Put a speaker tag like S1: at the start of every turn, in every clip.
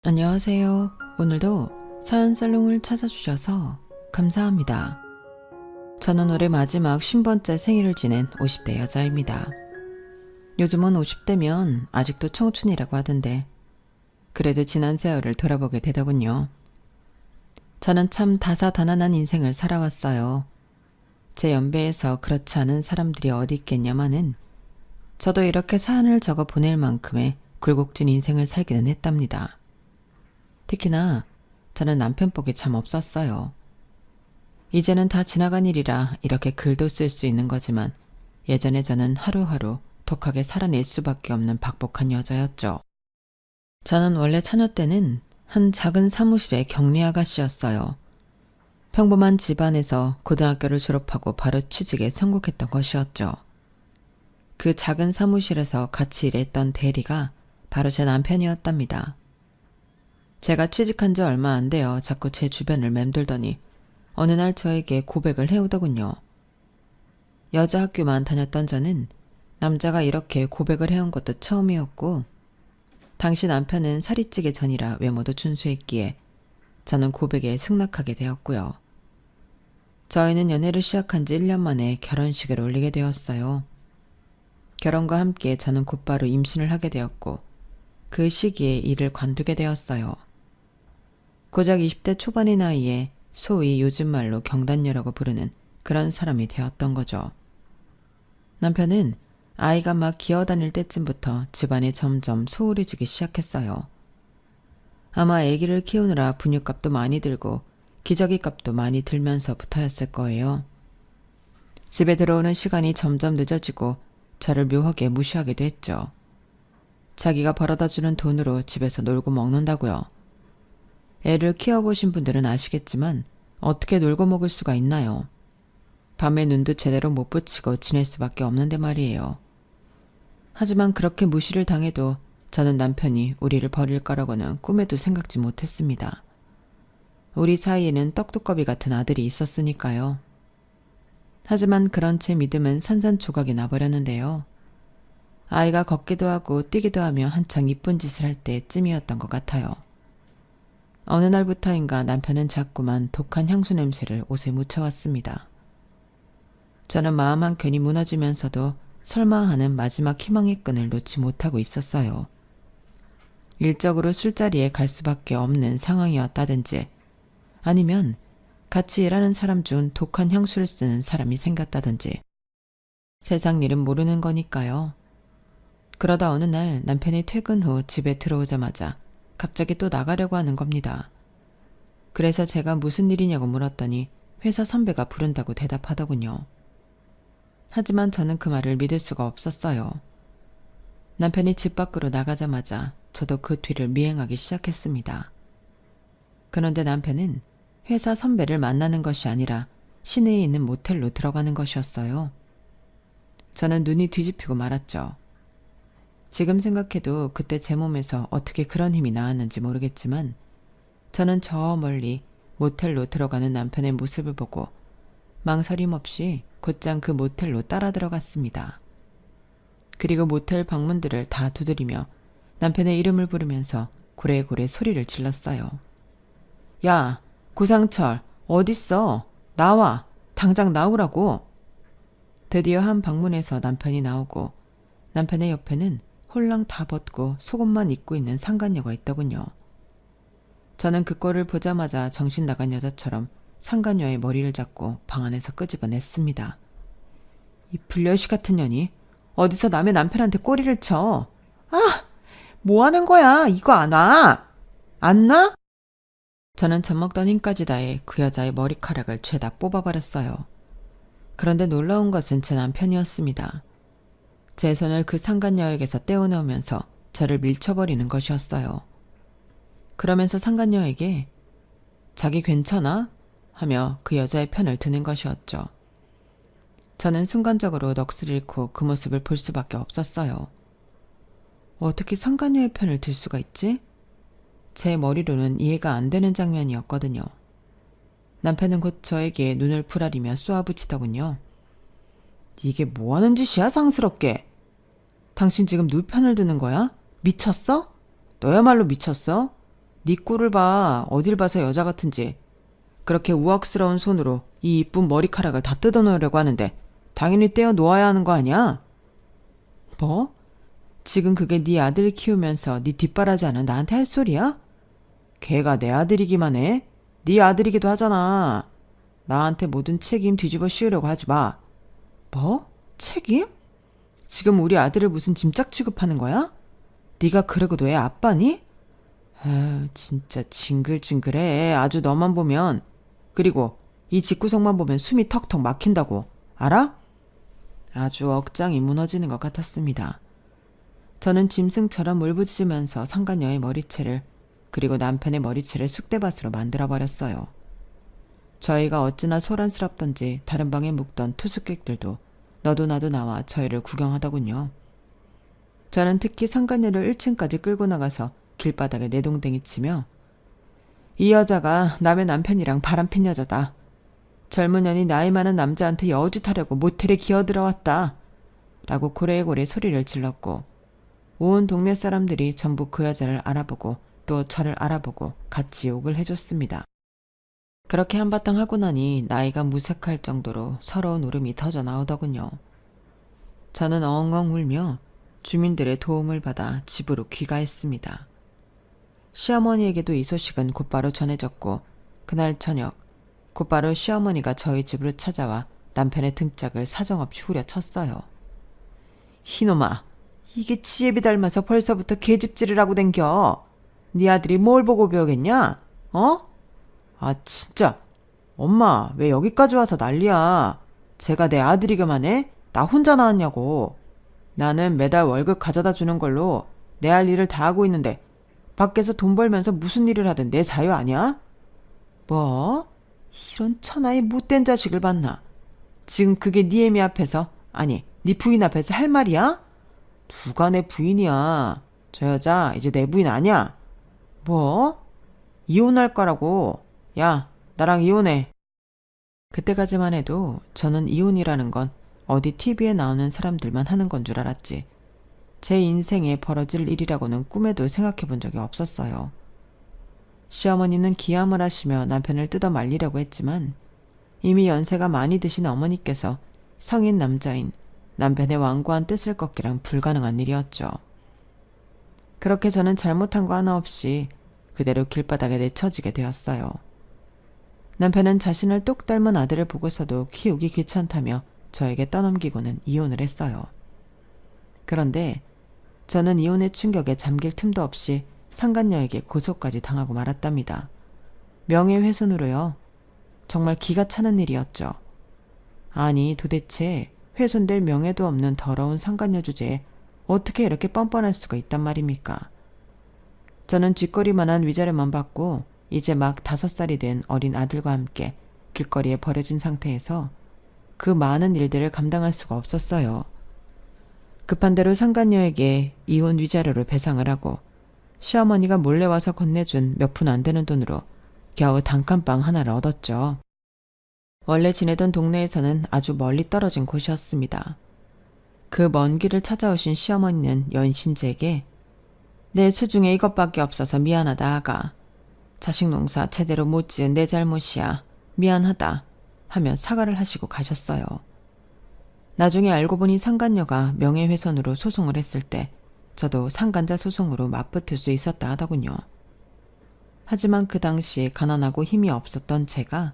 S1: 안녕하세요. 오늘도 사연살롱을 찾아주셔서 감사합니다. 저는 올해 마지막 50번째 생일을 지낸 50대 여자입니다. 요즘은 50대면 아직도 청춘이라고 하던데 그래도 지난 세월을 돌아보게 되더군요. 저는 참 다사다난한 인생을 살아왔어요. 제 연배에서 그렇지 않은 사람들이 어디 있겠냐마는 저도 이렇게 사연을 적어 보낼 만큼의 굴곡진 인생을 살기는 했답니다. 특히나 저는 남편 복이 참 없었어요. 이제는 다 지나간 일이라 이렇게 글도 쓸 수 있는 거지만 예전에 저는 하루하루 독하게 살아낼 수밖에 없는 박복한 여자였죠. 저는 원래 처녀 때는 한 작은 사무실의 격리 아가씨였어요. 평범한 집안에서 고등학교를 졸업하고 바로 취직에 성공했던 것이었죠. 그 작은 사무실에서 같이 일했던 대리가 바로 제 남편이었답니다. 제가 취직한 지 얼마 안 돼요. 자꾸 제 주변을 맴돌더니 어느 날 저에게 고백을 해오더군요. 여자 학교만 다녔던 저는 남자가 이렇게 고백을 해온 것도 처음이었고 당시 남편은 살이 찌기 전이라 외모도 준수했기에 저는 고백에 승낙하게 되었고요. 저희는 연애를 시작한 지 1년 만에 결혼식을 올리게 되었어요. 결혼과 함께 저는 곧바로 임신을 하게 되었고 그 시기에 일을 관두게 되었어요. 고작 20대 초반의 나이에 소위 요즘 말로 경단녀라고 부르는 그런 사람이 되었던 거죠. 남편은 아이가 막 기어다닐 때쯤부터 집안에 점점 소홀해지기 시작했어요. 아마 아기를 키우느라 분유값도 많이 들고 기저귀 값도 많이 들면서부터였을 거예요. 집에 들어오는 시간이 점점 늦어지고 저를 묘하게 무시하기도 했죠. 자기가 벌어다주는 돈으로 집에서 놀고 먹는다고요. 애를 키워보신 분들은 아시겠지만 어떻게 놀고 먹을 수가 있나요? 밤에 눈도 제대로 못 붙이고 지낼 수밖에 없는데 말이에요. 하지만 그렇게 무시를 당해도 저는 남편이 우리를 버릴 거라고는 꿈에도 생각지 못했습니다. 우리 사이에는 떡두꺼비 같은 아들이 있었으니까요. 하지만 그런 제 믿음은 산산조각이 나버렸는데요. 아이가 걷기도 하고 뛰기도 하며 한창 이쁜 짓을 할 때쯤이었던 것 같아요. 어느 날부터인가 남편은 자꾸만 독한 향수 냄새를 옷에 묻혀왔습니다. 저는 마음 한켠이 무너지면서도 설마 하는 마지막 희망의 끈을 놓지 못하고 있었어요. 일적으로 술자리에 갈 수밖에 없는 상황이었다든지 아니면 같이 일하는 사람 중 독한 향수를 쓰는 사람이 생겼다든지 세상 일은 모르는 거니까요. 그러다 어느 날 남편이 퇴근 후 집에 들어오자마자 갑자기 또 나가려고 하는 겁니다. 그래서 제가 무슨 일이냐고 물었더니 회사 선배가 부른다고 대답하더군요. 하지만 저는 그 말을 믿을 수가 없었어요. 남편이 집 밖으로 나가자마자 저도 그 뒤를 미행하기 시작했습니다. 그런데 남편은 회사 선배를 만나는 것이 아니라 시내에 있는 모텔로 들어가는 것이었어요. 저는 눈이 뒤집히고 말았죠. 지금 생각해도 그때 제 몸에서 어떻게 그런 힘이 나왔는지 모르겠지만 저는 저 멀리 모텔로 들어가는 남편의 모습을 보고 망설임 없이 곧장 그 모텔로 따라 들어갔습니다. 그리고 모텔 방문들을 다 두드리며 남편의 이름을 부르면서 고래고래 소리를 질렀어요. 야, 고상철, 어딨어? 나와! 당장 나오라고! 드디어 한 방문에서 남편이 나오고 남편의 옆에는 홀랑 다 벗고 속옷만 입고 있는 상간녀가 있더군요. 저는 그 꼴을 보자마자 정신 나간 여자처럼 상간녀의 머리를 잡고 방 안에서 끄집어냈습니다. 이 불려시 같은 년이 어디서 남의 남편한테 꼬리를 쳐. 아! 뭐 하는 거야? 이거 안 와! 안 나? 저는 젖먹던 힘까지 다해 그 여자의 머리카락을 죄다 뽑아버렸어요. 그런데 놀라운 것은 제 남편이었습니다. 제 손을 그 상간녀에게서 떼어내오면서 저를 밀쳐버리는 것이었어요. 그러면서 상간녀에게 자기 괜찮아? 하며 그 여자의 편을 드는 것이었죠. 저는 순간적으로 넋을 잃고 그 모습을 볼 수밖에 없었어요. 어떻게 상간녀의 편을 들 수가 있지? 제 머리로는 이해가 안 되는 장면이었거든요. 남편은 곧 저에게 눈을 부라리며 쏘아붙이더군요. 이게 뭐하는 짓이야 상스럽게. 당신 지금 누 편을 드는 거야? 미쳤어? 너야말로 미쳤어? 네 꼴을 봐. 어딜 봐서 여자 같은지. 그렇게 우악스러운 손으로 이 이쁜 머리카락을 다 뜯어놓으려고 하는데 당연히 떼어 놓아야 하는 거 아니야? 뭐? 지금 그게 네 아들 키우면서 네 뒷바라지하는 나한테 할 소리야? 걔가 내 아들이기만 해? 네 아들이기도 하잖아. 나한테 모든 책임 뒤집어 씌우려고 하지 마. 뭐? 책임? 지금 우리 아들을 무슨 짐짝 취급하는 거야? 네가 그러고도 애 아빠니? 아유, 진짜 징글징글해. 아주 너만 보면. 그리고 이 집구석만 보면 숨이 턱턱 막힌다고. 알아? 아주 억장이 무너지는 것 같았습니다. 저는 짐승처럼 울부짖으면서 상간녀의 머리채를 그리고 남편의 머리채를 쑥대밭으로 만들어버렸어요. 저희가 어찌나 소란스럽던지 다른 방에 묵던 투숙객들도 너도 나도 나와 저희를 구경하더군요. 저는 특히 상간녀를 1층까지 끌고 나가서 길바닥에 내동댕이 치며 이 여자가 남의 남편이랑 바람핀 여자다. 젊은 년이 나이 많은 남자한테 여우짓하려고 모텔에 기어들어왔다. 라고 고래고래 소리를 질렀고 온 동네 사람들이 전부 그 여자를 알아보고 또 저를 알아보고 같이 욕을 해줬습니다. 그렇게 한바탕 하고 나니 나이가 무색할 정도로 서러운 울음이 터져 나오더군요. 저는 엉엉 울며 주민들의 도움을 받아 집으로 귀가했습니다. 시어머니에게도 이 소식은 곧바로 전해졌고 그날 저녁 곧바로 시어머니가 저희 집으로 찾아와 남편의 등짝을 사정없이 후려쳤어요. 이놈아, 이게 지혜비 닮아서 벌써부터 계집질을 하고 댕겨. 네 아들이 뭘 보고 배우겠냐? 어? 아 진짜. 엄마 왜 여기까지 와서 난리야. 제가 내 아들이기만 해? 나 혼자 나왔냐고. 나는 매달 월급 가져다 주는 걸로 내 할 일을 다 하고 있는데 밖에서 돈 벌면서 무슨 일을 하든 내 자유 아니야? 뭐? 이런 천하의 못된 자식을 봤나? 지금 그게 네 애미 앞에서 아니 네 부인 앞에서 할 말이야? 누가 내 부인이야. 저 여자 이제 내 부인 아니야. 뭐? 이혼할 거라고. 야 나랑 이혼해. 그때까지만 해도 저는 이혼이라는 건 어디 TV에 나오는 사람들만 하는 건 줄 알았지. 제 인생에 벌어질 일이라고는 꿈에도 생각해 본 적이 없었어요. 시어머니는 기함을 하시며 남편을 뜯어 말리려고 했지만 이미 연세가 많이 드신 어머니께서 성인 남자인 남편의 완고한 뜻을 꺾기란 불가능한 일이었죠. 그렇게 저는 잘못한 거 하나 없이 그대로 길바닥에 내쳐지게 되었어요. 남편은 자신을 똑 닮은 아들을 보고서도 키우기 귀찮다며 저에게 떠넘기고는 이혼을 했어요. 그런데 저는 이혼의 충격에 잠길 틈도 없이 상간녀에게 고소까지 당하고 말았답니다. 명예훼손으로요. 정말 기가 차는 일이었죠. 아니 도대체 훼손될 명예도 없는 더러운 상간녀 주제에 어떻게 이렇게 뻔뻔할 수가 있단 말입니까? 저는 쥐꼬리만한 위자료만 받고 이제 막 5살이 된 어린 아들과 함께 길거리에 버려진 상태에서 그 많은 일들을 감당할 수가 없었어요. 급한 대로 상간녀에게 이혼 위자료를 배상을 하고 시어머니가 몰래 와서 건네준 몇 푼 안 되는 돈으로 겨우 단칸방 하나를 얻었죠. 원래 지내던 동네에서는 아주 멀리 떨어진 곳이었습니다. 그 먼 길을 찾아오신 시어머니는 연신제에게 내 수중에 이것밖에 없어서 미안하다 아가. 자식 농사 제대로 못 지은 내 잘못이야. 미안하다 하며 사과를 하시고 가셨어요. 나중에 알고 보니 상간녀가 명예훼손으로 소송을 했을 때 저도 상간자 소송으로 맞붙을 수 있었다 하더군요. 하지만 그 당시 가난하고 힘이 없었던 제가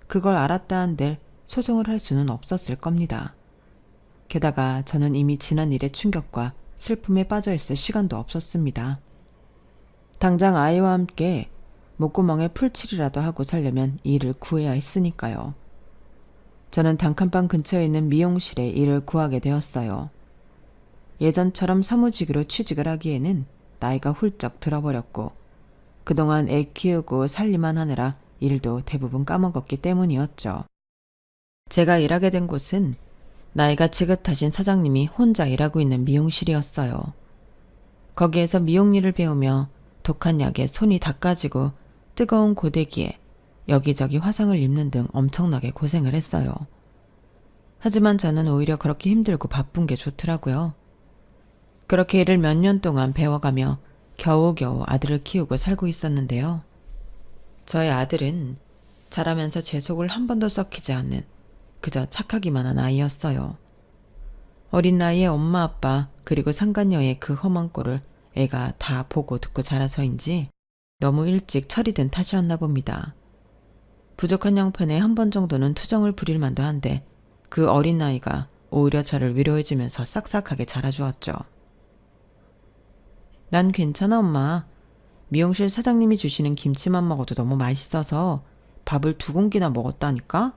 S1: 그걸 알았다 한들 소송을 할 수는 없었을 겁니다. 게다가 저는 이미 지난 일의 충격과 슬픔에 빠져있을 시간도 없었습니다. 당장 아이와 함께 목구멍에 풀칠이라도 하고 살려면 일을 구해야 했으니까요. 저는 단칸방 근처에 있는 미용실에 일을 구하게 되었어요. 예전처럼 사무직으로 취직을 하기에는 나이가 훌쩍 들어버렸고 그동안 애 키우고 살림만 하느라 일도 대부분 까먹었기 때문이었죠. 제가 일하게 된 곳은 나이가 지긋하신 사장님이 혼자 일하고 있는 미용실이었어요. 거기에서 미용일을 배우며 독한 약에 손이 닦아지고 뜨거운 고데기에 여기저기 화상을 입는 등 엄청나게 고생을 했어요. 하지만 저는 오히려 그렇게 힘들고 바쁜 게 좋더라고요. 그렇게 일을 몇 년 동안 배워가며 겨우겨우 아들을 키우고 살고 있었는데요. 저의 아들은 자라면서 제 속을 한 번도 썩히지 않는 그저 착하기만 한 아이였어요. 어린 나이에 엄마 아빠 그리고 상간녀의 그 험한 꼴을 애가 다 보고 듣고 자라서인지 너무 일찍 철이 든 탓이었나 봅니다. 부족한 형편에 한 번 정도는 투정을 부릴 만도 한데 그 어린 나이가 오히려 저를 위로해주면서 싹싹하게 자라주었죠. 난 괜찮아 엄마. 미용실 사장님이 주시는 김치만 먹어도 너무 맛있어서 밥을 2공기나 먹었다니까?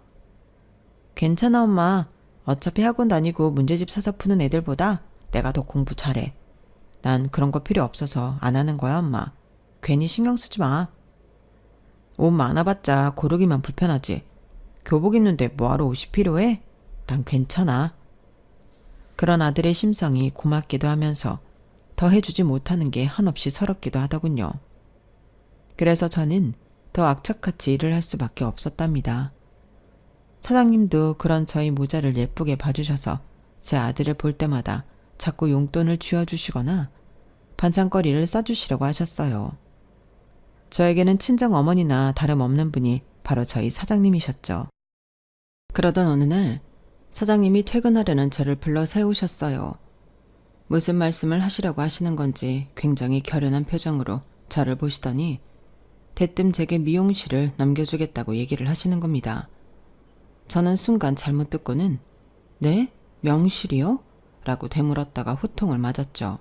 S1: 괜찮아 엄마. 어차피 학원 다니고 문제집 사서 푸는 애들보다 내가 더 공부 잘해. 난 그런 거 필요 없어서 안 하는 거야 엄마. 괜히 신경 쓰지 마. 옷 많아봤자 고르기만 불편하지. 교복 입는데 뭐하러 옷이 필요해? 난 괜찮아. 그런 아들의 심성이 고맙기도 하면서 더 해주지 못하는 게 한없이 서럽기도 하더군요. 그래서 저는 더 악착같이 일을 할 수밖에 없었답니다. 사장님도 그런 저희 모자를 예쁘게 봐주셔서 제 아들을 볼 때마다 자꾸 용돈을 쥐어주시거나 반찬거리를 싸주시려고 하셨어요. 저에게는 친정 어머니나 다름없는 분이 바로 저희 사장님이셨죠. 그러던 어느 날 사장님이 퇴근하려는 저를 불러 세우셨어요. 무슨 말씀을 하시려고 하시는 건지 굉장히 결연한 표정으로 저를 보시더니 대뜸 제게 미용실을 넘겨주겠다고 얘기를 하시는 겁니다. 저는 순간 잘못 듣고는 네? 명실이요? 라고 되물었다가 후통을 맞았죠.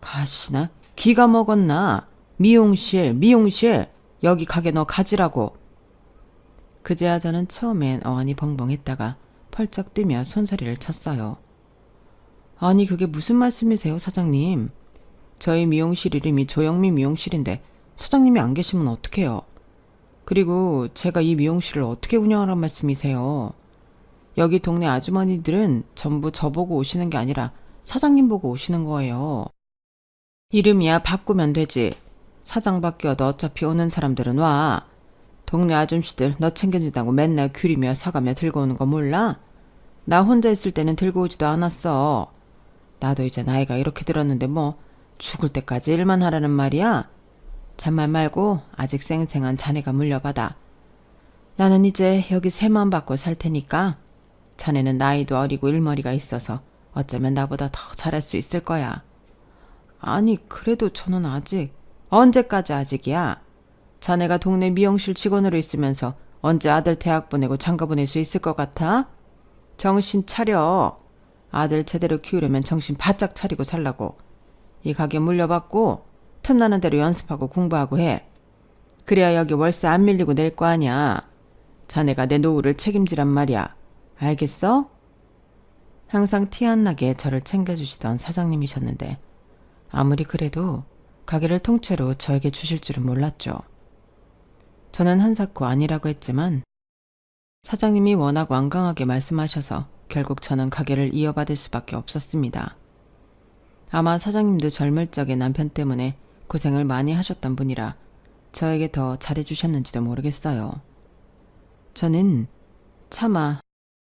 S1: 가시나? 기가 먹었나? 미용실, 여기 가게 너 가지라고. 그제야 저는 처음엔 어안이 벙벙했다가 펄쩍 뛰며 손소리를 쳤어요. 아니 그게 무슨 말씀이세요 사장님? 저희 미용실 이름이 조영미 미용실인데 사장님이 안 계시면 어떡해요? 그리고 제가 이 미용실을 어떻게 운영하란 말씀이세요? 여기 동네 아주머니들은 전부 저보고 오시는 게 아니라 사장님 보고 오시는 거예요. 이름이야 바꾸면 되지. 사장 바뀌어도 어차피 오는 사람들은 와. 동네 아줌씨들 너 챙겨준다고 맨날 귤이며 사가며 들고 오는 거 몰라? 나 혼자 있을 때는 들고 오지도 않았어. 나도 이제 나이가 이렇게 들었는데 뭐 죽을 때까지 일만 하라는 말이야? 잔말 말고 아직 쌩쌩한 자네가 물려받아. 나는 이제 여기 세만 받고 살 테니까 자네는 나이도 어리고 일머리가 있어서 어쩌면 나보다 더 잘할 수 있을 거야. 아니 그래도 저는 아직. 언제까지 아직이야? 자네가 동네 미용실 직원으로 있으면서 언제 아들 대학 보내고 장가 보낼 수 있을 것 같아? 정신 차려. 아들 제대로 키우려면 정신 바짝 차리고 살라고. 이 가게 물려받고 틈나는 대로 연습하고 공부하고 해. 그래야 여기 월세 안 밀리고 낼 거 아니야. 자네가 내 노후를 책임지란 말이야. 알겠어? 항상 티 안 나게 저를 챙겨주시던 사장님이셨는데 아무리 그래도 가게를 통째로 저에게 주실 줄은 몰랐죠. 저는 한사코 아니라고 했지만 사장님이 워낙 완강하게 말씀하셔서 결국 저는 가게를 이어받을 수밖에 없었습니다. 아마 사장님도 젊을 적에 남편 때문에 고생을 많이 하셨던 분이라 저에게 더 잘해주셨는지도 모르겠어요. 저는 차마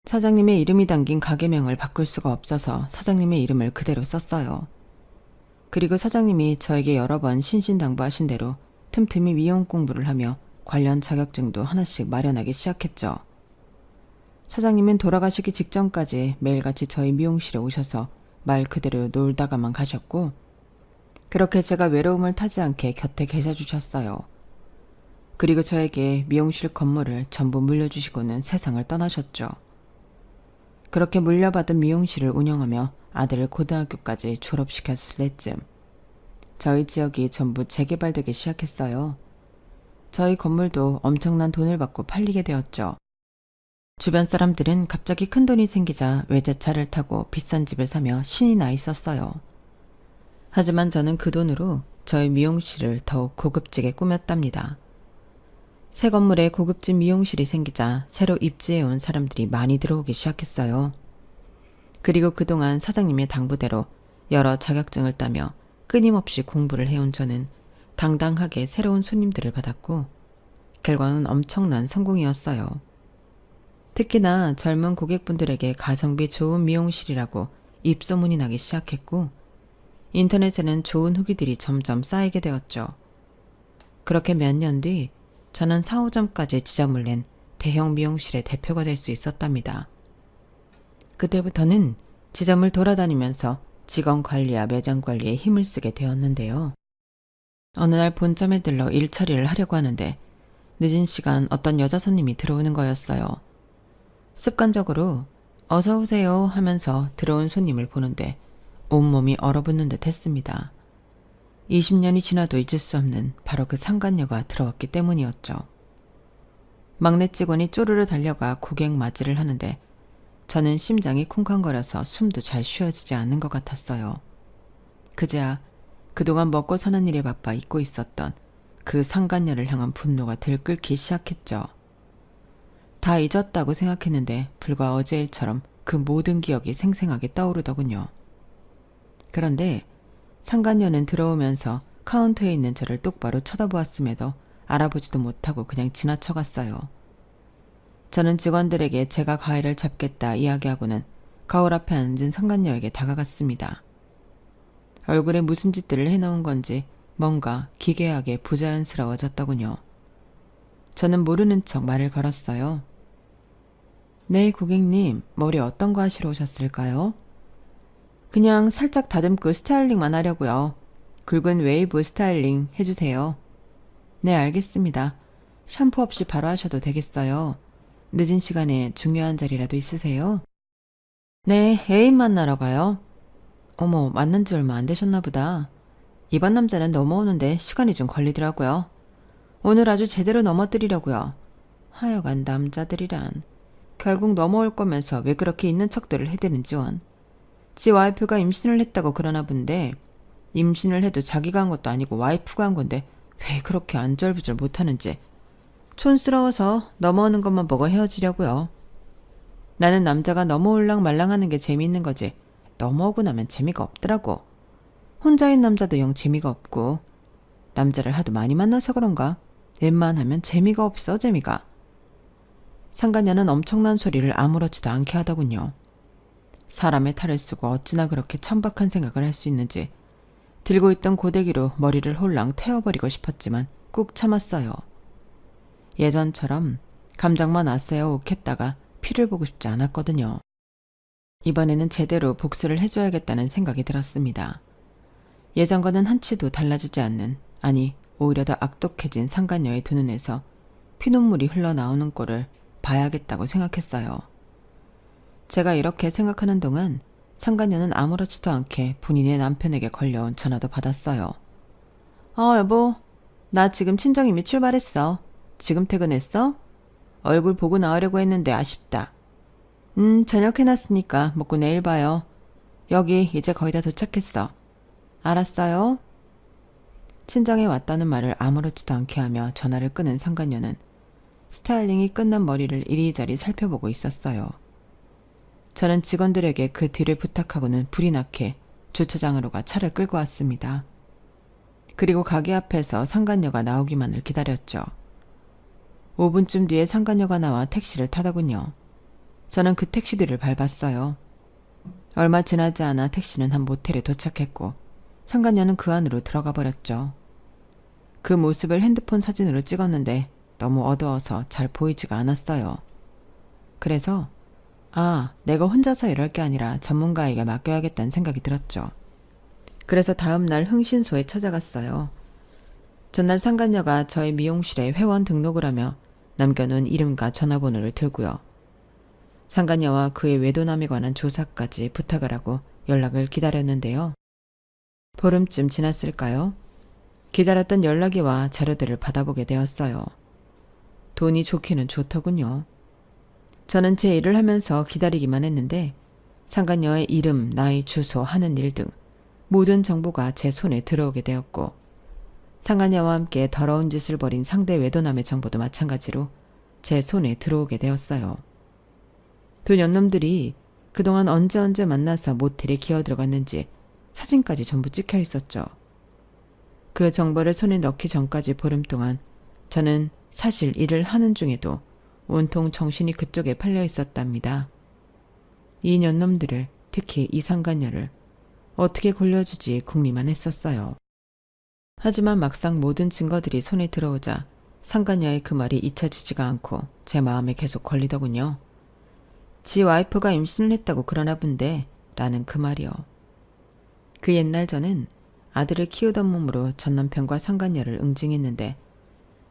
S1: 사장님의 이름이 담긴 가게명을 바꿀 수가 없어서 사장님의 이름을 그대로 썼어요. 그리고 사장님이 저에게 여러 번 신신당부하신 대로 틈틈이 미용 공부를 하며 관련 자격증도 하나씩 마련하기 시작했죠. 사장님은 돌아가시기 직전까지 매일같이 저희 미용실에 오셔서 말 그대로 놀다가만 가셨고 그렇게 제가 외로움을 타지 않게 곁에 계셔주셨어요. 그리고 저에게 미용실 건물을 전부 물려주시고는 세상을 떠나셨죠. 그렇게 물려받은 미용실을 운영하며 아들을 고등학교까지 졸업시켰을 때쯤 저희 지역이 전부 재개발되기 시작했어요. 저희 건물도 엄청난 돈을 받고 팔리게 되었죠. 주변 사람들은 갑자기 큰 돈이 생기자 외제차를 타고 비싼 집을 사며 신이 나 있었어요. 하지만 저는 그 돈으로 저희 미용실을 더욱 고급지게 꾸몄답니다. 새 건물에 고급진 미용실이 생기자 새로 입주해온 사람들이 많이 들어오기 시작했어요. 그리고 그동안 사장님의 당부대로 여러 자격증을 따며 끊임없이 공부를 해온 저는 당당하게 새로운 손님들을 받았고 결과는 엄청난 성공이었어요. 특히나 젊은 고객분들에게 가성비 좋은 미용실이라고 입소문이 나기 시작했고 인터넷에는 좋은 후기들이 점점 쌓이게 되었죠. 그렇게 몇 년 뒤 저는 4, 5점까지 지점을 낸 대형 미용실의 대표가 될 수 있었답니다. 그때부터는 지점을 돌아다니면서 직원 관리와 매장 관리에 힘을 쓰게 되었는데요. 어느 날 본점에 들러 일 처리를 하려고 하는데 늦은 시간 어떤 여자 손님이 들어오는 거였어요. 습관적으로 어서 오세요 하면서 들어온 손님을 보는데 온몸이 얼어붙는 듯 했습니다. 20년이 지나도 잊을 수 없는 바로 그 상간녀가 들어왔기 때문이었죠. 막내 직원이 쪼르르 달려가 고객 맞이를 하는데 저는 심장이 쿵쾅거려서 숨도 잘 쉬어지지 않는 것 같았어요. 그제야 그동안 먹고 사는 일에 바빠 잊고 있었던 그 상간녀를 향한 분노가 들끓기 시작했죠. 다 잊었다고 생각했는데 불과 어제 일처럼 그 모든 기억이 생생하게 떠오르더군요. 그런데 상간녀는 들어오면서 카운터에 있는 저를 똑바로 쳐다보았음에도 알아보지도 못하고 그냥 지나쳐갔어요. 저는 직원들에게 제가 가위를 잡겠다 이야기하고는 거울 앞에 앉은 상간녀에게 다가갔습니다. 얼굴에 무슨 짓들을 해놓은 건지 뭔가 기괴하게 부자연스러워졌더군요. 저는 모르는 척 말을 걸었어요. 네, 고객님, 머리 어떤 거 하시러 오셨을까요? 그냥 살짝 다듬고 스타일링만 하려고요. 굵은 웨이브 스타일링 해주세요. 네, 알겠습니다. 샴푸 없이 바로 하셔도 되겠어요. 늦은 시간에 중요한 자리라도 있으세요? 네, 애인 만나러 가요. 어머, 만난 지 얼마 안 되셨나 보다. 이번 남자는 넘어오는데 시간이 좀 걸리더라고요. 오늘 아주 제대로 넘어뜨리려고요. 하여간 남자들이란 결국 넘어올 거면서 왜 그렇게 있는 척들을 해대는지 원. 지 와이프가 임신을 했다고 그러나 본데 임신을 해도 자기가 한 것도 아니고 와이프가 한 건데 왜 그렇게 안절부절 못하는지 촌스러워서 넘어오는 것만 보고 헤어지려고요. 나는 남자가 넘어올랑 말랑하는 게 재미있는 거지 넘어오고 나면 재미가 없더라고. 혼자인 남자도 영 재미가 없고 남자를 하도 많이 만나서 그런가 웬만하면 재미가 없어 재미가. 상간녀는 엄청난 소리를 아무렇지도 않게 하더군요. 사람의 탈을 쓰고 어찌나 그렇게 천박한 생각을 할 수 있는지 들고 있던 고데기로 머리를 홀랑 태워버리고 싶었지만 꾹 참았어요. 예전처럼 감정만 아세요 욱했다가 피를 보고 싶지 않았거든요. 이번에는 제대로 복수를 해줘야겠다는 생각이 들었습니다. 예전과는 한치도 달라지지 않는, 아니 오히려 더 악독해진 상간녀의 두 눈에서 피눈물이 흘러나오는 꼴을 봐야겠다고 생각했어요. 제가 이렇게 생각하는 동안 상간녀는 아무렇지도 않게 본인의 남편에게 걸려온 전화도 받았어요. 여보, 나 지금 친정이미 출발했어. 지금 퇴근했어? 얼굴 보고 나오려고 했는데 아쉽다. 저녁 해놨으니까 먹고 내일 봐요. 여기 이제 거의 다 도착했어. 알았어요. 친정에 왔다는 말을 아무렇지도 않게 하며 전화를 끊은 상간녀는 스타일링이 끝난 머리를 이리저리 살펴보고 있었어요. 저는 직원들에게 그 뒤를 부탁하고는 불이 나게 주차장으로 가 차를 끌고 왔습니다. 그리고 가게 앞에서 상간녀가 나오기만을 기다렸죠. 5분쯤 뒤에 상간녀가 나와 택시를 타더군요. 저는 그 택시 뒤를 밟았어요. 얼마 지나지 않아 택시는 한 모텔에 도착했고 상간녀는 그 안으로 들어가 버렸죠. 그 모습을 핸드폰 사진으로 찍었는데 너무 어두워서 잘 보이지가 않았어요. 그래서 내가 혼자서 이럴 게 아니라 전문가에게 맡겨야겠다는 생각이 들었죠. 그래서 다음 날 흥신소에 찾아갔어요. 전날 상간녀가 저희 미용실에 회원 등록을 하며 남겨놓은 이름과 전화번호를 들고요. 상간녀와 그의 외도남에 관한 조사까지 부탁을 하고 연락을 기다렸는데요. 보름쯤 지났을까요? 기다렸던 연락이 와 자료들을 받아보게 되었어요. 돈이 좋기는 좋더군요. 저는 제 일을 하면서 기다리기만 했는데 상간녀의 이름, 나이, 주소, 하는 일 등 모든 정보가 제 손에 들어오게 되었고 상간녀와 함께 더러운 짓을 벌인 상대 외도남의 정보도 마찬가지로 제 손에 들어오게 되었어요. 두 년놈들이 그동안 언제 만나서 모텔에 기어들어갔는지 사진까지 전부 찍혀 있었죠. 그 정보를 손에 넣기 전까지 보름 동안 저는 사실 일을 하는 중에도 온통 정신이 그쪽에 팔려 있었답니다. 이 년놈들을, 특히 이 상간녀를 어떻게 골려주지 궁리만 했었어요. 하지만 막상 모든 증거들이 손에 들어오자 상간녀의 그 말이 잊혀지지가 않고 제 마음에 계속 걸리더군요. 지 와이프가 임신을 했다고 그러나 본데 라는 그 말이요. 그 옛날 저는 아들을 키우던 몸으로 전 남편과 상간녀를 응징했는데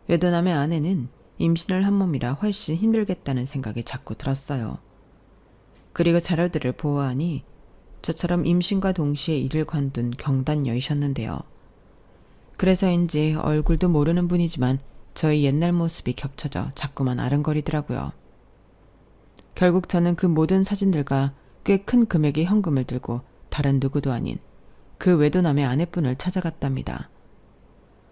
S1: 외도남의 아내는 임신을 한 몸이라 훨씬 힘들겠다는 생각이 자꾸 들었어요. 그리고 자료들을 보아하니 저처럼 임신과 동시에 이를 관둔 경단녀이셨는데요. 그래서인지 얼굴도 모르는 분이지만 저희 옛날 모습이 겹쳐져 자꾸만 아른거리더라고요. 결국 저는 그 모든 사진들과 꽤 큰 금액의 현금을 들고 다른 누구도 아닌 그 외도남의 아내분을 찾아갔답니다.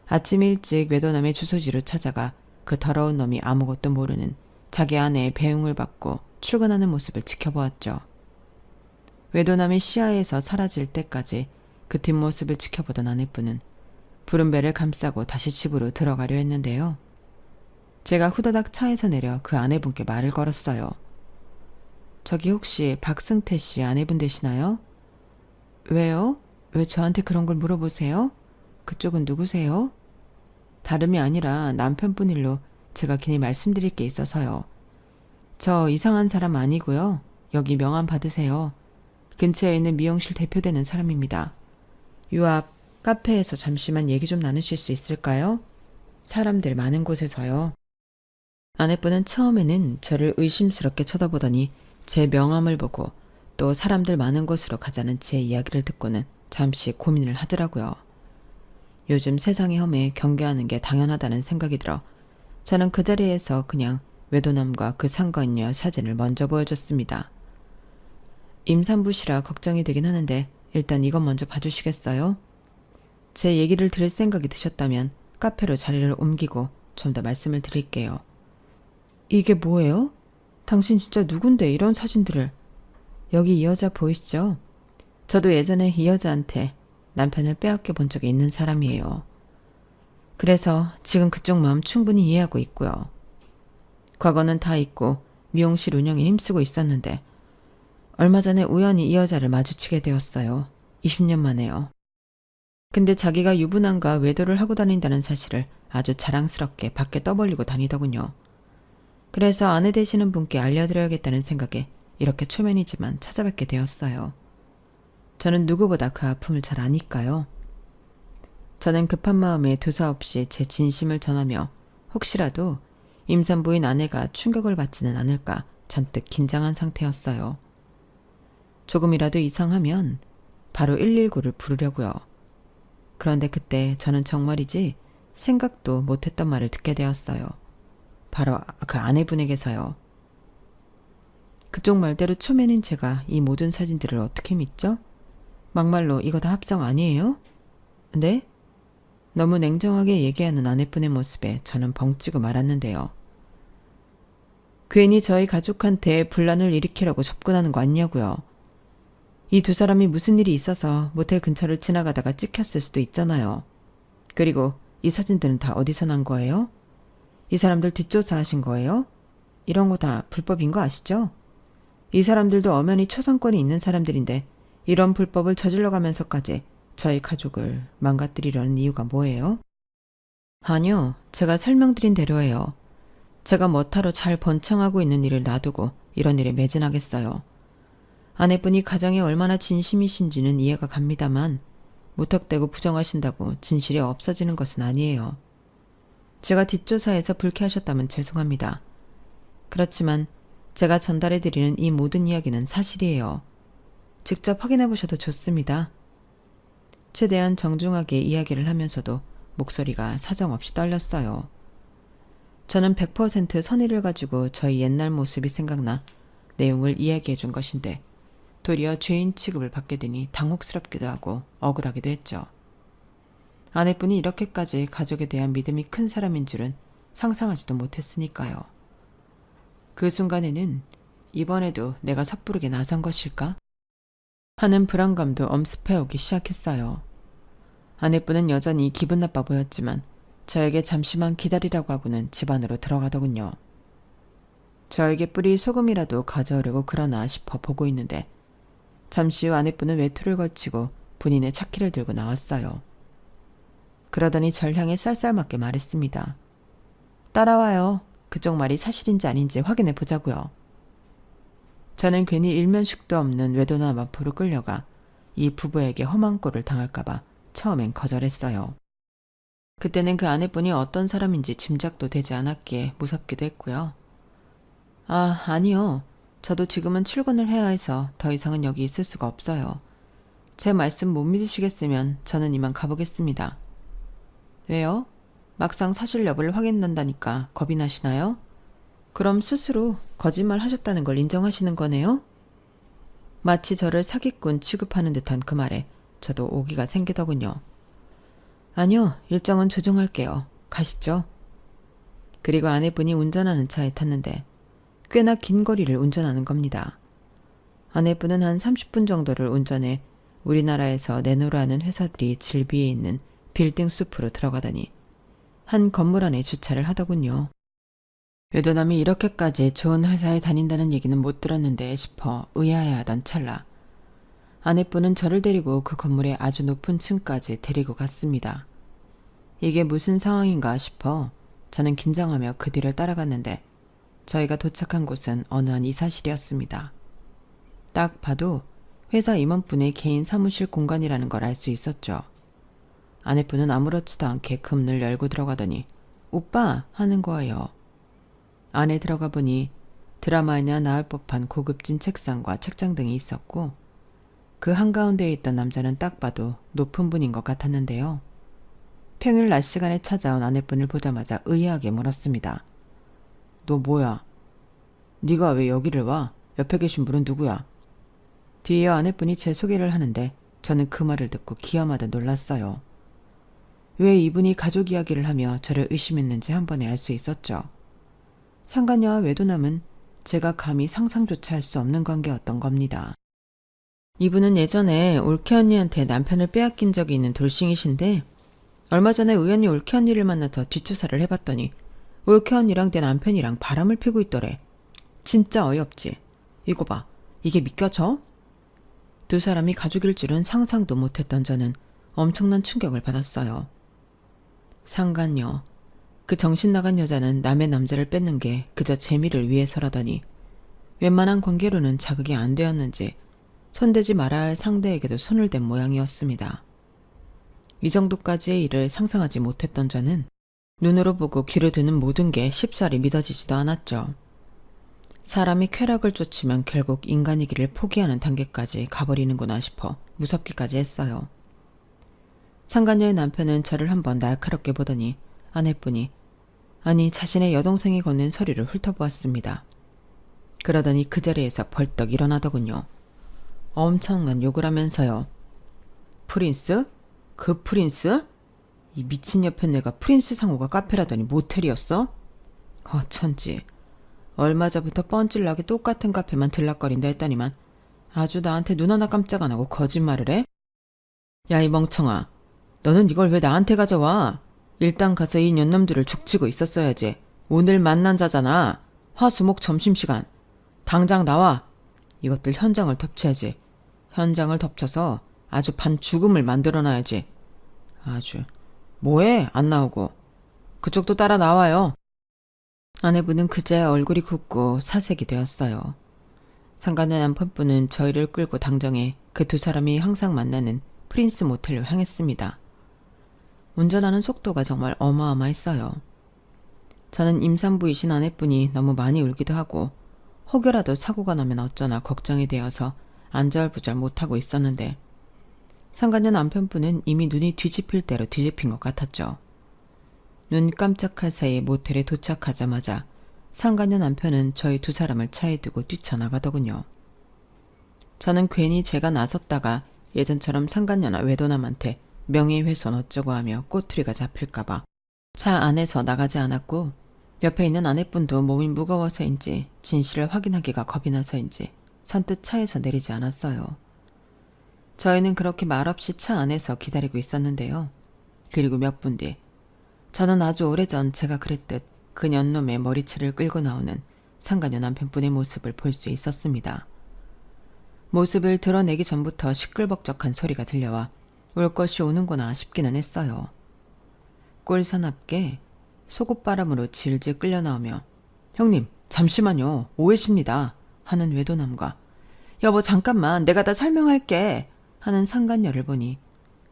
S1: 아침 일찍 외도남의 주소지로 찾아가 그 더러운 놈이 아무것도 모르는 자기 아내의 배웅을 받고 출근하는 모습을 지켜보았죠. 외도남이 시야에서 사라질 때까지 그 뒷모습을 지켜보던 아내분은 부른 배를 감싸고 다시 집으로 들어가려 했는데요. 제가 후다닥 차에서 내려 그 아내분께 말을 걸었어요. 저기 혹시 박승태 씨 아내분 되시나요? 왜요? 왜 저한테 그런 걸 물어보세요? 그쪽은 누구세요? 다름이 아니라 남편분 일로 제가 괜히 말씀드릴 게 있어서요. 저 이상한 사람 아니고요. 여기 명함 받으세요. 근처에 있는 미용실 대표되는 사람입니다. 요 앞 카페에서 잠시만 얘기 좀 나누실 수 있을까요? 사람들 많은 곳에서요. 아내분은 처음에는 저를 의심스럽게 쳐다보더니 제 명함을 보고 또 사람들 많은 곳으로 가자는 제 이야기를 듣고는 잠시 고민을 하더라고요. 요즘 세상의 험에 경계하는 게 당연하다는 생각이 들어 저는 그 자리에서 그냥 외도남과 그 상간녀 사진을 먼저 보여줬습니다. 임산부시라 걱정이 되긴 하는데 일단 이것 먼저 봐주시겠어요? 제 얘기를 들을 생각이 드셨다면 카페로 자리를 옮기고 좀 더 말씀을 드릴게요. 이게 뭐예요? 당신 진짜 누군데 이런 사진들을. 여기 이 여자 보이시죠? 저도 예전에 이 여자한테 남편을 빼앗겨 본 적이 있는 사람이에요. 그래서 지금 그쪽 마음 충분히 이해하고 있고요. 과거는 다 잊고 미용실 운영에 힘쓰고 있었는데 얼마 전에 우연히 이 여자를 마주치게 되었어요. 20년 만에요. 근데 자기가 유부남과 외도를 하고 다닌다는 사실을 아주 자랑스럽게 밖에 떠벌리고 다니더군요. 그래서 아내 되시는 분께 알려드려야겠다는 생각에 이렇게 초면이지만 찾아뵙게 되었어요. 저는 누구보다 그 아픔을 잘 아니까요. 저는 급한 마음에 두서없이 제 진심을 전하며 혹시라도 임산부인 아내가 충격을 받지는 않을까 잔뜩 긴장한 상태였어요. 조금이라도 이상하면 바로 119를 부르려고요. 그런데 그때 저는 정말이지 생각도 못했던 말을 듣게 되었어요. 바로 그 아내분에게서요. 그쪽 말대로 초면인 제가 이 모든 사진들을 어떻게 믿죠? 막말로 이거 다 합성 아니에요? 네? 너무 냉정하게 얘기하는 아내분의 모습에 저는 벙찌고 말았는데요. 괜히 저희 가족한테 분란을 일으키려고 접근하는 거 아니냐고요. 이 두 사람이 무슨 일이 있어서 모텔 근처를 지나가다가 찍혔을 수도 있잖아요. 그리고 이 사진들은 다 어디서 난 거예요? 이 사람들 뒷조사하신 거예요? 이런 거 다 불법인 거 아시죠? 이 사람들도 엄연히 초상권이 있는 사람들인데 이런 불법을 저질러 가면서까지 저희 가족을 망가뜨리려는 이유가 뭐예요? 아니요. 제가 설명드린 대로예요. 제가 뭐타로 잘 번창하고 있는 일을 놔두고 이런 일에 매진하겠어요. 아내분이 가정에 얼마나 진심이신지는 이해가 갑니다만 무턱대고 부정하신다고 진실이 없어지는 것은 아니에요. 제가 뒷조사에서 불쾌하셨다면 죄송합니다. 그렇지만 제가 전달해드리는 이 모든 이야기는 사실이에요. 직접 확인해보셔도 좋습니다. 최대한 정중하게 이야기를 하면서도 목소리가 사정없이 떨렸어요. 저는 100% 선의를 가지고 저희 옛날 모습이 생각나 내용을 이야기해 준 것인데 도리어 죄인 취급을 받게 되니 당혹스럽기도 하고 억울하기도 했죠. 아내분이 이렇게까지 가족에 대한 믿음이 큰 사람인 줄은 상상하지도 못했으니까요. 그 순간에는 이번에도 내가 섣부르게 나선 것일까? 하는 불안감도 엄습해오기 시작했어요. 아내분은 여전히 기분 나빠 보였지만 저에게 잠시만 기다리라고 하고는 집 안으로 들어가더군요. 저에게 뿌리 소금이라도 가져오려고 그러나 싶어 보고 있는데 잠시 후 아내분은 외투를 걸치고 본인의 차키를 들고 나왔어요. 그러더니 절 향해 쌀쌀맞게 말했습니다. 따라와요. 그쪽 말이 사실인지 아닌지 확인해 보자고요. 저는 괜히 일면식도 없는 외도남 앞으로 끌려가 이 부부에게 험한 꼴을 당할까봐 처음엔 거절했어요. 그때는 그 아내분이 어떤 사람인지 짐작도 되지 않았기에 무섭기도 했고요. 아니요. 저도 지금은 출근을 해야 해서 더 이상은 여기 있을 수가 없어요. 제 말씀 못 믿으시겠으면 저는 이만 가보겠습니다. 왜요? 막상 사실 여부를 확인한다니까 겁이 나시나요? 그럼 스스로 거짓말 하셨다는 걸 인정하시는 거네요? 마치 저를 사기꾼 취급하는 듯한 그 말에 저도 오기가 생기더군요. 아니요, 일정은 조정할게요. 가시죠. 그리고 아내분이 운전하는 차에 탔는데 꽤나 긴 거리를 운전하는 겁니다. 아내분은 한 30분 정도를 운전해 우리나라에서 내노라는 회사들이 질비해 있는 빌딩 숲으로 들어가더니 한 건물 안에 주차를 하더군요. 외도남이 이렇게까지 좋은 회사에 다닌다는 얘기는 못 들었는데 싶어 의아해하던 찰나 아내분은 저를 데리고 그 건물의 아주 높은 층까지 데리고 갔습니다. 이게 무슨 상황인가 싶어 저는 긴장하며 그 뒤를 따라갔는데 저희가 도착한 곳은 어느 한 이사실이었습니다. 딱 봐도 회사 임원분의 개인 사무실 공간이라는 걸 알 수 있었죠. 아내분은 아무렇지도 않게 그 문을 열고 들어가더니 오빠 하는 거예요. 안에 들어가 보니 드라마에나 나올 법한 고급진 책상과 책장 등이 있었고 그 한가운데에 있던 남자는 딱 봐도 높은 분인 것 같았는데요. 평일 낮 시간에 찾아온 아내분을 보자마자 의아하게 물었습니다. 너 뭐야? 네가 왜 여기를 와? 옆에 계신 분은 누구야? 뒤이어 아내분이 제 소개를 하는데 저는 그 말을 듣고 기어마다 놀랐어요. 왜 이분이 가족 이야기를 하며 저를 의심했는지 한 번에 알 수 있었죠. 상간녀와 외도남은 제가 감히 상상조차 할 수 없는 관계였던 겁니다. 이분은 예전에 올케 언니한테 남편을 빼앗긴 적이 있는 돌싱이신데 얼마 전에 우연히 올케 언니를 만나서 뒷조사를 해봤더니 올케 언니랑 내 남편이랑 바람을 피고 있더래. 진짜 어이없지. 이거 봐. 이게 믿겨져? 두 사람이 가족일 줄은 상상도 못했던 저는 엄청난 충격을 받았어요. 상간녀. 그 정신 나간 여자는 남의 남자를 뺏는 게 그저 재미를 위해서라더니 웬만한 관계로는 자극이 안 되었는지 손대지 말아야 할 상대에게도 손을 댄 모양이었습니다. 이 정도까지의 일을 상상하지 못했던 저는 눈으로 보고 귀로 듣는 모든 게 쉽사리 믿어지지도 않았죠. 사람이 쾌락을 쫓으면 결국 인간이기를 포기하는 단계까지 가버리는구나 싶어 무섭기까지 했어요. 상간녀의 남편은 저를 한번 날카롭게 보더니 아내분이 아니 자신의 여동생이 건넨 서류를 훑어보았습니다. 그러더니 그 자리에서 벌떡 일어나더군요. 엄청난 욕을 하면서요. 프린스? 그 프린스? 이 미친 옆에 내가 프린스 상호가 카페라더니 모텔이었어? 어천지. 얼마 전부터 뻔질나게 똑같은 카페만 들락거린다 했더니만 아주 나한테 눈 하나 깜짝 안 하고 거짓말을 해? 야 이 멍청아. 너는 이걸 왜 나한테 가져와? 일단 가서 이 년놈들을 족치고 있었어야지. 오늘 만난 자잖아. 화수목 점심시간. 당장 나와. 이것들 현장을 덮쳐야지. 현장을 덮쳐서 아주 반죽음을 만들어놔야지. 아주. 뭐해? 안 나오고. 그쪽도 따라 나와요. 아내분은 그제야 얼굴이 굽고 사색이 되었어요. 상간의 남편분은 저희를 끌고 당정해 그 두 사람이 항상 만나는 프린스 모텔로 향했습니다. 운전하는 속도가 정말 어마어마했어요. 저는 임산부이신 아내분이 너무 많이 울기도 하고 혹여라도 사고가 나면 어쩌나 걱정이 되어서 안절부절 못하고 있었는데 상간녀 남편분은 이미 눈이 뒤집힐 대로 뒤집힌 것 같았죠. 눈 깜짝할 사이에 모텔에 도착하자마자 상간녀 남편은 저희 두 사람을 차에 두고 뛰쳐나가더군요. 저는 괜히 제가 나섰다가 예전처럼 상간녀나 외도남한테 명예훼손 어쩌고 하며 꼬투리가 잡힐까봐 차 안에서 나가지 않았고 옆에 있는 아내분도 몸이 무거워서인지 진실을 확인하기가 겁이 나서인지 선뜻 차에서 내리지 않았어요. 저희는 그렇게 말없이 차 안에서 기다리고 있었는데요. 그리고 몇 분 뒤 저는 아주 오래전 제가 그랬듯 그 년놈의 머리채를 끌고 나오는 상간녀 남편분의 모습을 볼 수 있었습니다. 모습을 드러내기 전부터 시끌벅적한 소리가 들려와 올 것이 오는구나 싶기는 했어요. 꼴 사납게 속옷바람으로 질질 끌려 나오며 형님 잠시만요 오해십니다 하는 외도남과 여보 잠깐만 내가 다 설명할게 하는 상간녀를 보니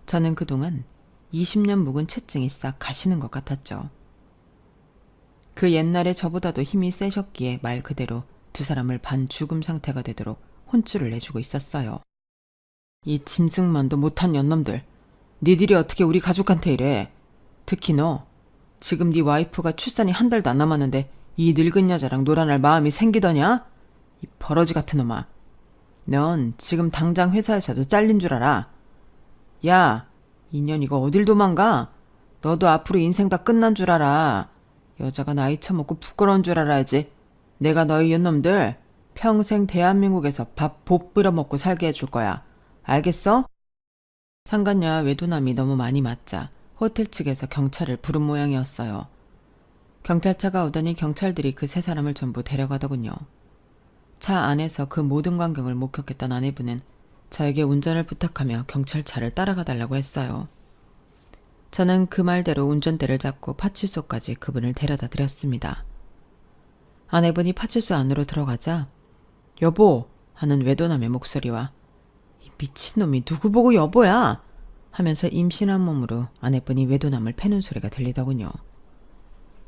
S1: 저는 그동안 20년 묵은 채증이 싹 가시는 것 같았죠. 그 옛날에 저보다도 힘이 세셨기에 말 그대로 두 사람을 반 죽음 상태가 되도록 혼쭐을 내주고 있었어요. 이 짐승만도 못한 년놈들 니들이 어떻게 우리 가족한테 이래. 특히 너 지금 네 와이프가 출산이 한 달도 안 남았는데 이 늙은 여자랑 놀아날 마음이 생기더냐? 이 버러지 같은 놈아. 넌 지금 당장 회사에서도 잘린 줄 알아. 야, 인연 이거 어딜 도망가? 너도 앞으로 인생 다 끝난 줄 알아. 여자가 나이 처먹고 부끄러운 줄 알아야지. 내가 너희 연놈들 평생 대한민국에서 밥 보뿌려 먹고 살게 해줄 거야. 알겠어? 상간녀와 외도남이 너무 많이 맞자 호텔 측에서 경찰을 부른 모양이었어요. 경찰차가 오더니 경찰들이 그 세 사람을 전부 데려가더군요. 차 안에서 그 모든 광경을 목격했던 아내분은 저에게 운전을 부탁하며 경찰차를 따라가 달라고 했어요. 저는 그 말대로 운전대를 잡고 파출소까지 그분을 데려다 드렸습니다. 아내분이 파출소 안으로 들어가자 여보 하는 외도남의 목소리와 이 미친놈이 누구 보고 여보야 하면서 임신한 몸으로 아내분이 외도남을 패는 소리가 들리더군요.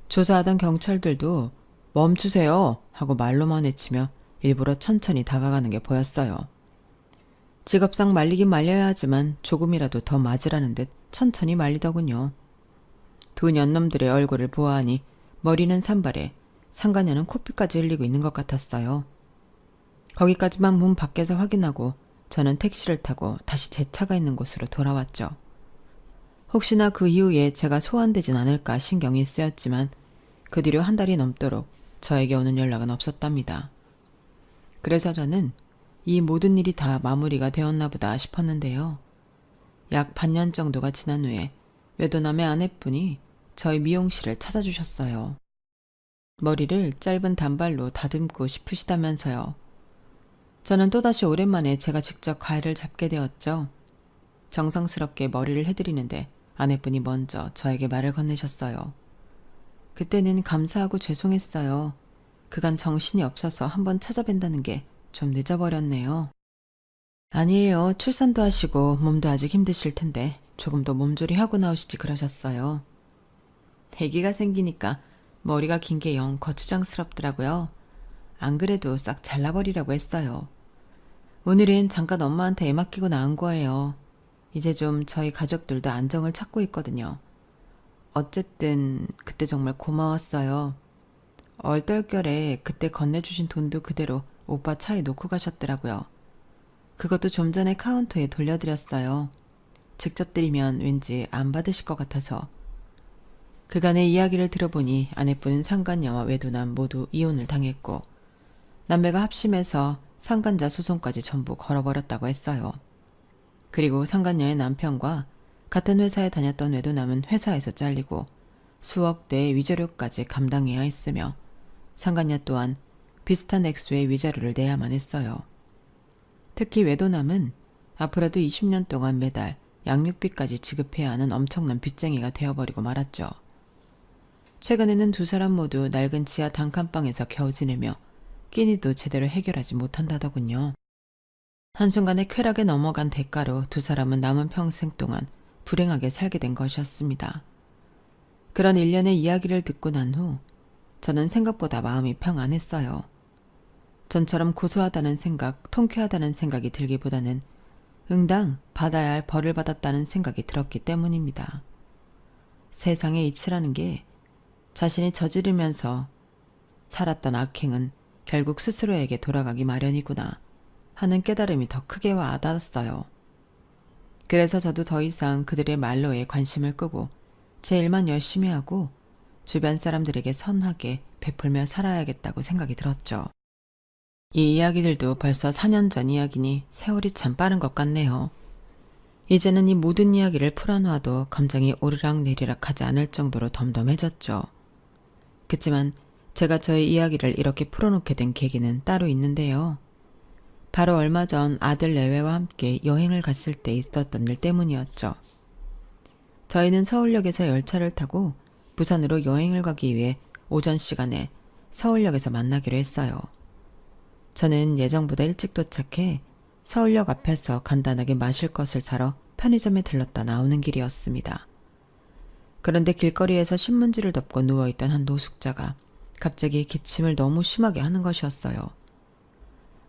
S1: 조사하던 경찰들도 멈추세요 하고 말로만 외치며 일부러 천천히 다가가는 게 보였어요. 직업상 말리긴 말려야 하지만 조금이라도 더 맞으라는 듯 천천히 말리더군요. 두 년놈들의 얼굴을 보아하니 머리는 산발에 상간녀는 코피까지 흘리고 있는 것 같았어요. 거기까지만 문 밖에서 확인하고 저는 택시를 타고 다시 제 차가 있는 곳으로 돌아왔죠. 혹시나 그 이후에 제가 소환되진 않을까 신경이 쓰였지만 그 뒤로 한 달이 넘도록 저에게 오는 연락은 없었답니다. 그래서 저는 이 모든 일이 다 마무리가 되었나 보다 싶었는데요. 약 반년 정도가 지난 후에 외도남의 아내분이 저희 미용실을 찾아주셨어요. 머리를 짧은 단발로 다듬고 싶으시다면서요. 저는 또다시 오랜만에 제가 직접 가위를 잡게 되었죠. 정성스럽게 머리를 해드리는데 아내분이 먼저 저에게 말을 건네셨어요. 그때는 감사하고 죄송했어요. 그간 정신이 없어서 한번 찾아뵌다는 게 좀 늦어버렸네요. 아니에요. 출산도 하시고 몸도 아직 힘드실 텐데 조금 더 몸조리하고 나오시지 그러셨어요. 아기가 생기니까 머리가 긴 게 영 거추장스럽더라고요. 안 그래도 싹 잘라버리라고 했어요. 오늘은 잠깐 엄마한테 애 맡기고 나온 거예요. 이제 좀 저희 가족들도 안정을 찾고 있거든요. 어쨌든 그때 정말 고마웠어요. 얼떨결에 그때 건네주신 돈도 그대로 오빠 차에 놓고 가셨더라고요. 그것도 좀 전에 카운터에 돌려드렸어요. 직접 드리면 왠지 안 받으실 것 같아서. 그간의 이야기를 들어보니 아내분은 상간녀와 외도남 모두 이혼을 당했고 남매가 합심해서 상간자 소송까지 전부 걸어버렸다고 했어요. 그리고 상간녀의 남편과 같은 회사에 다녔던 외도남은 회사에서 잘리고 수억 대의 위자료까지 감당해야 했으며 상간녀 또한 비슷한 액수의 위자료를 내야만 했어요. 특히 외도남은 앞으로도 20년 동안 매달 양육비까지 지급해야 하는 엄청난 빚쟁이가 되어버리고 말았죠. 최근에는 두 사람 모두 낡은 지하 단칸방에서 겨우 지내며 끼니도 제대로 해결하지 못한다더군요. 한순간에 쾌락에 넘어간 대가로 두 사람은 남은 평생 동안 불행하게 살게 된 것이었습니다. 그런 일련의 이야기를 듣고 난 후 저는 생각보다 마음이 평안했어요. 전처럼 고소하다는 생각, 통쾌하다는 생각이 들기보다는 응당 받아야 할 벌을 받았다는 생각이 들었기 때문입니다. 세상의 이치라는 게 자신이 저지르면서 살았던 악행은 결국 스스로에게 돌아가기 마련이구나 하는 깨달음이 더 크게 와닿았어요. 그래서 저도 더 이상 그들의 말로에 관심을 끄고 제 일만 열심히 하고 주변 사람들에게 선하게 베풀며 살아야겠다고 생각이 들었죠. 이 이야기들도 벌써 4년 전 이야기니 세월이 참 빠른 것 같네요. 이제는 이 모든 이야기를 풀어놓아도 감정이 오르락내리락 하지 않을 정도로 덤덤해졌죠. 그치만 제가 저의 이야기를 이렇게 풀어놓게 된 계기는 따로 있는데요. 바로 얼마 전 아들 내외와 함께 여행을 갔을 때 있었던 일 때문이었죠. 저희는 서울역에서 열차를 타고 부산으로 여행을 가기 위해 오전 시간에 서울역에서 만나기로 했어요. 저는 예정보다 일찍 도착해 서울역 앞에서 간단하게 마실 것을 사러 편의점에 들렀다 나오는 길이었습니다. 그런데 길거리에서 신문지를 덮고 누워있던 한 노숙자가 갑자기 기침을 너무 심하게 하는 것이었어요.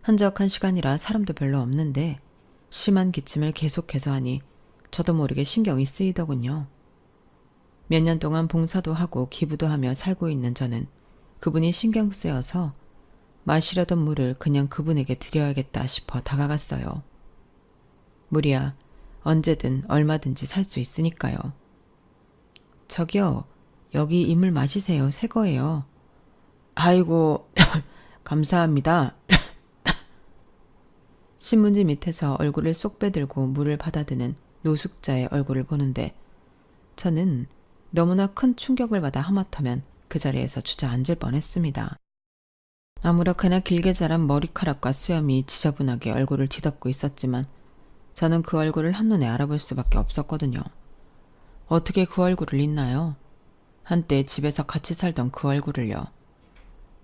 S1: 한적한 시간이라 사람도 별로 없는데 심한 기침을 계속해서 하니 저도 모르게 신경이 쓰이더군요. 몇 년 동안 봉사도 하고 기부도 하며 살고 있는 저는 그분이 신경 쓰여서 마시려던 물을 그냥 그분에게 드려야겠다 싶어 다가갔어요. 물이야 언제든 얼마든지 살 수 있으니까요. 저기요, 여기 이 물 마시세요. 새 거예요. 아이고, 감사합니다. 신문지 밑에서 얼굴을 쏙 빼들고 물을 받아드는 노숙자의 얼굴을 보는데 저는 너무나 큰 충격을 받아 하마터면 그 자리에서 주저앉을 뻔했습니다. 아무렇게나 길게 자란 머리카락과 수염이 지저분하게 얼굴을 뒤덮고 있었지만 저는 그 얼굴을 한눈에 알아볼 수밖에 없었거든요. 어떻게 그 얼굴을 잊나요? 한때 집에서 같이 살던 그 얼굴을요.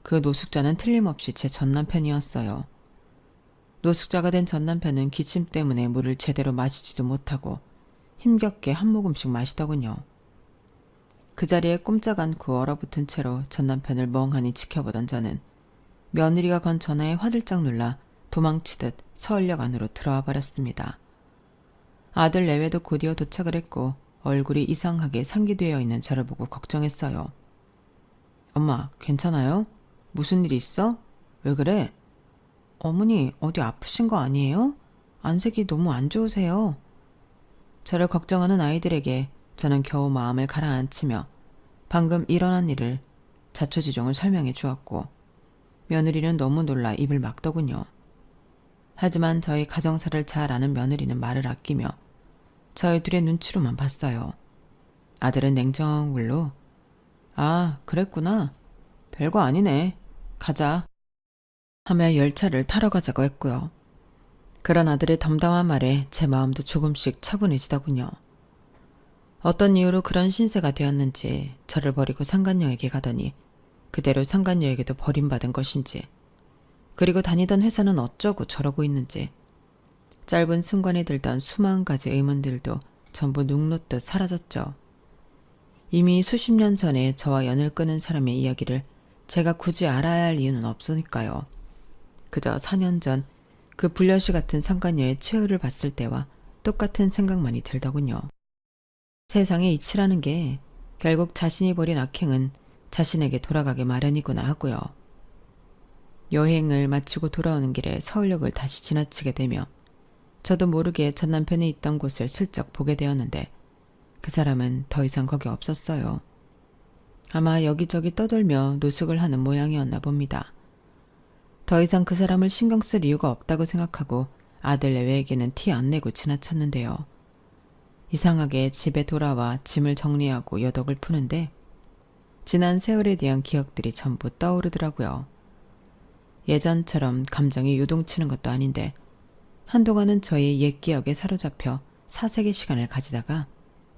S1: 그 노숙자는 틀림없이 제 전남편이었어요. 노숙자가 된 전남편은 기침 때문에 물을 제대로 마시지도 못하고 힘겹게 한 모금씩 마시더군요. 그 자리에 꼼짝 않고 얼어붙은 채로 전남편을 멍하니 지켜보던 저는 며느리가 건 전화에 화들짝 놀라 도망치듯 서울역 안으로 들어와 버렸습니다. 아들 내외도 곧이어 도착을 했고 얼굴이 이상하게 상기되어 있는 저를 보고 걱정했어요. 엄마, 괜찮아요? 무슨 일이 있어? 왜 그래? 어머니, 어디 아프신 거 아니에요? 안색이 너무 안 좋으세요. 저를 걱정하는 아이들에게 저는 겨우 마음을 가라앉히며 방금 일어난 일을 자초지종을 설명해 주었고 며느리는 너무 놀라 입을 막더군요. 하지만 저희 가정사를 잘 아는 며느리는 말을 아끼며 저희 둘의 눈치로만 봤어요. 아들은 냉정물로 아, 그랬구나. 별거 아니네. 가자. 하며 열차를 타러 가자고 했고요. 그런 아들의 담담한 말에 제 마음도 조금씩 차분해지더군요. 어떤 이유로 그런 신세가 되었는지 저를 버리고 상간녀에게 가더니 그대로 상간녀에게도 버림받은 것인지 그리고 다니던 회사는 어쩌고 저러고 있는지 짧은 순간에 들던 수만 가지 의문들도 전부 눅놓듯 사라졌죠. 이미 수십 년 전에 저와 연을 끊은 사람의 이야기를 제가 굳이 알아야 할 이유는 없으니까요. 그저 4년 전 그 불려시 같은 상간녀의 최후를 봤을 때와 똑같은 생각만이 들더군요. 세상에 이치라는 게 결국 자신이 벌인 악행은 자신에게 돌아가게 마련이구나 하고요. 여행을 마치고 돌아오는 길에 서울역을 다시 지나치게 되며 저도 모르게 전 남편이 있던 곳을 슬쩍 보게 되었는데 그 사람은 더 이상 거기 없었어요. 아마 여기저기 떠돌며 노숙을 하는 모양이었나 봅니다. 더 이상 그 사람을 신경 쓸 이유가 없다고 생각하고 아들 내외에게는 티 안 내고 지나쳤는데요. 이상하게 집에 돌아와 짐을 정리하고 여독을 푸는데 지난 세월에 대한 기억들이 전부 떠오르더라고요. 예전처럼 감정이 요동치는 것도 아닌데 한동안은 저의 옛 기억에 사로잡혀 사색의 시간을 가지다가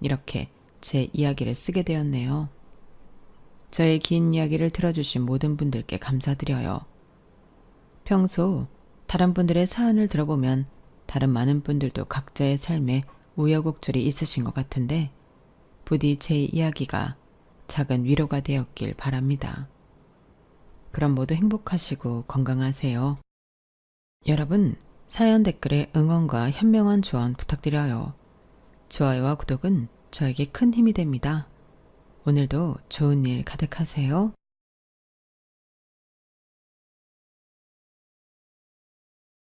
S1: 이렇게 제 이야기를 쓰게 되었네요. 저의 긴 이야기를 들어주신 모든 분들께 감사드려요. 평소 다른 분들의 사연을 들어보면 다른 많은 분들도 각자의 삶에 우여곡절이 있으신 것 같은데 부디 제 이야기가 작은 위로가 되었길 바랍니다. 그럼 모두 행복하시고 건강하세요. 여러분, 사연 댓글에 응원과 현명한 조언 부탁드려요. 좋아요와 구독은 저에게 큰 힘이 됩니다. 오늘도 좋은 일 가득하세요.